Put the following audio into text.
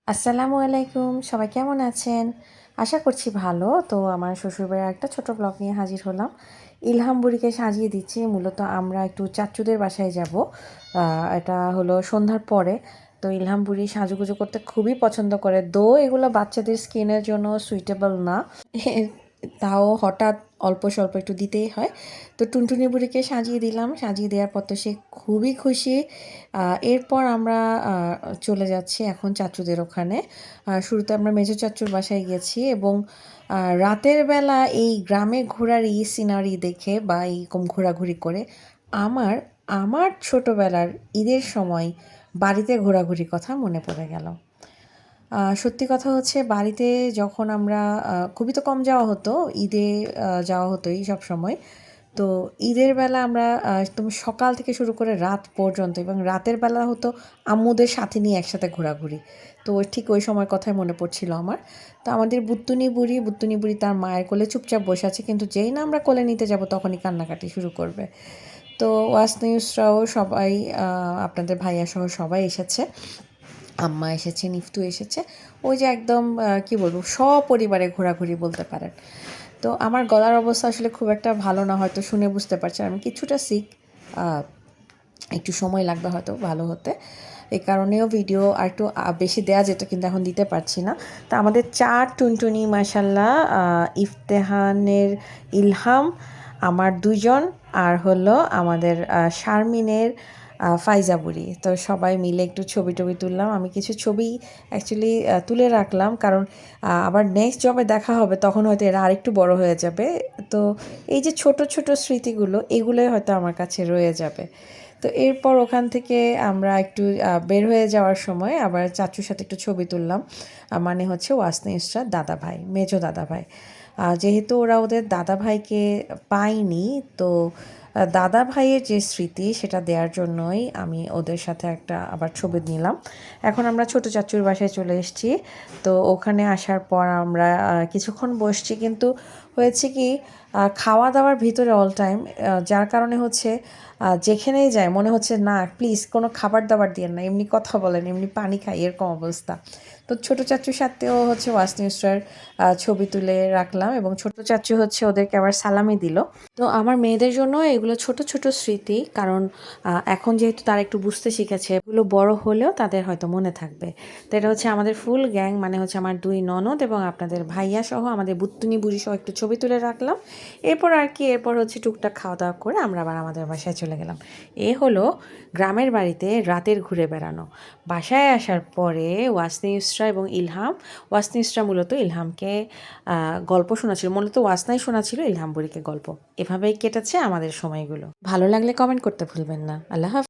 আসসালামু আলাইকুম, সবাই কেমন আছেন? আশা করছি ভালো। তো আমার শ্বশুরবাড়ির একটা ছোট ব্লগ নিয়ে হাজির হলাম। ইলহাম বুড়িকে সাজিয়ে দিচ্ছি। মূলত আমরা একটু চাচ্চুদের বাসায় যাব। এটা হলো সন্ধ্যার পরে। তো ইলহাম বুড়ি সাজুগুজু করতে খুবই পছন্দ করে। এগুলো বাচ্চাদের স্কিনের জন্য সুইটেবল না। তাও হঠাৎ অল্প স্বল্প একটু দিতেই হয়। তো টুনটুনি বুড়িকে সাজিয়ে দিলাম। সাজিয়ে দেওয়ার পর তো সে খুবই খুশি। এরপর আমরা চলে যাচ্ছি এখন চাচ্চুদের ওখানে। শুরুতে আমরা মেজো চাচ্চুর বাসায় গেছি এবং রাতের বেলা এই গ্রামে ঘোরার এই সিনারি দেখে বা এইরকম ঘোরাঘুরি করে আমার আমার ছোটোবেলার ঈদের সময় বাড়িতে ঘোরাঘুরির কথা মনে পড়ে গেল। সত্যি কথা হচ্ছে বাড়িতে যখন আমরা খুবই তো কম যাওয়া হতো, ঈদে যাওয়া হতোই সবসময়। তো ঈদের বেলা আমরা একদম সকাল থেকে শুরু করে রাত পর্যন্ত এবং রাতের বেলা হতো আম্মুদের সাথে নিয়ে একসাথে ঘোরাঘুরি। তো ঠিক ওই সময়ের কথাই মনে পড়ছিল আমার। তো আমাদের বুত্তুনি বুড়ি তার মায়ের কোলে চুপচাপ বসে আছে, কিন্তু যেই না আমরা কোলে নিতে যাব তখনই কান্নাকাটি শুরু করবে। তো ওয়াসনিউসরাও সবাই আপনাদের ভাইয়াসহ সবাই এসেছে। আম্মা এসেছে, নিফতু এসেছে। ওই যে একদম কি বলবো, সপরিবারে ঘোরাঘুরি বলতে পারেন। তো আমার গলার অবস্থা আসলে খুব একটা ভালো না, হয়তো শুনে বুঝতে পারছেন আমি কিছুটা সিক। একটু সময় লাগবে হয়তো ভালো হতে। এই কারণেও ভিডিও আর একটু বেশি দেয়া যেত, কিন্তু এখন দিতে পারছি না। তো আমাদের 4 টুনটুনি মাশাল্লাহ, ইফতেহানের ইলহাম, আমার 2 জন, আর হলো আমাদের শারমিনের ফাইজা বুড়ি। তো সবাই মিলে একটু ছবি-টবি তুললাম। আমি কিছু ছবি অ্যাকচুয়ালি তুলে রাখলাম, কারণ আবার নেক্সট যবে দেখা হবে তখন হয়তো এরা আরেকটু বড় হয়ে যাবে। তো এই যে ছোট, ছোট স্মৃতিগুলো এগুলোই হয়তো আমার কাছে রয়ে যাবে। তো এরপর ওখান থেকে আমরা একটু বের হয়ে যাওয়ার সময় আবার চাচুর সাথে একটু ছবি তুললাম। মানে হচ্ছে ওয়াসনা ইসরাত দাদাভাই, মেজো দাদাভাই। যেহেতু ওরা ওদের দাদাভাইকে পায়নি, তো দাদা ভাইয়ের যে স্মৃতি সেটা দেওয়ার জন্যই আমি ওদের সাথে একটা আবার ছবি নিলাম। এখন আমরা ছোটো চাচুর বাসায় চলে এসেছি। তো ওখানে আসার পর আমরা কিছুক্ষণ বসছি, কিন্তু হয়েছে কি খাওয়া দাওয়ার ভিতরে অল টাইম, যার কারণে হচ্ছে যেখানেই যায় মনে হচ্ছে না প্লিজ কোনো খাবার দাবার দিয়েন না, এমনি কথা বলেন, এমনি পানি খাই, এরকম অবস্থা। তো ছোটো চাচুর সাথেও হচ্ছে ওয়াসনিউসটার ছবি তুলে রাখলাম এবং ছোটো চাচু হচ্ছে ওদেরকে আবার সালামি দিল। তো আমার মেয়েদের জন্য এগুলো ছোট ছোট স্মৃতি, কারণ এখন যেহেতু তারা একটু বুঝতে শিখেছে, এগুলো বড় হলেও তাদের হয়তো মনে থাকবে। তো এটা হচ্ছে আমাদের ফুল গ্যাং, মানে হচ্ছে আমার 2 ননদ এবং আপনাদের ভাইয়া সহ আমাদের বুত্তুনি বুড়ি সহ একটু ছবি তুলে রাখলাম। এরপর হচ্ছে টুকটাক খাওয়া দাওয়া করে আমরা আবার আমাদের বাসায় চলে গেলাম। এ হলো গ্রামের বাড়িতে রাতের ঘুরে বেড়ানো। বাসায় আসার পরে ওয়াসনি ইসরা এবং ইলহাম, ওয়াসনি ইসরা মূলত ইলহামকে গল্প শোনাচ্ছিল, মূলত ওয়াসনাই শোনাচ্ছিল ইলহাম বুড়িকে গল্প। এভাবেই কেটেছে আমাদের সময়গুলো। ভালো লাগলে কমেন্ট করতে ভুলবেন না। আল্লাহ হাফেজ।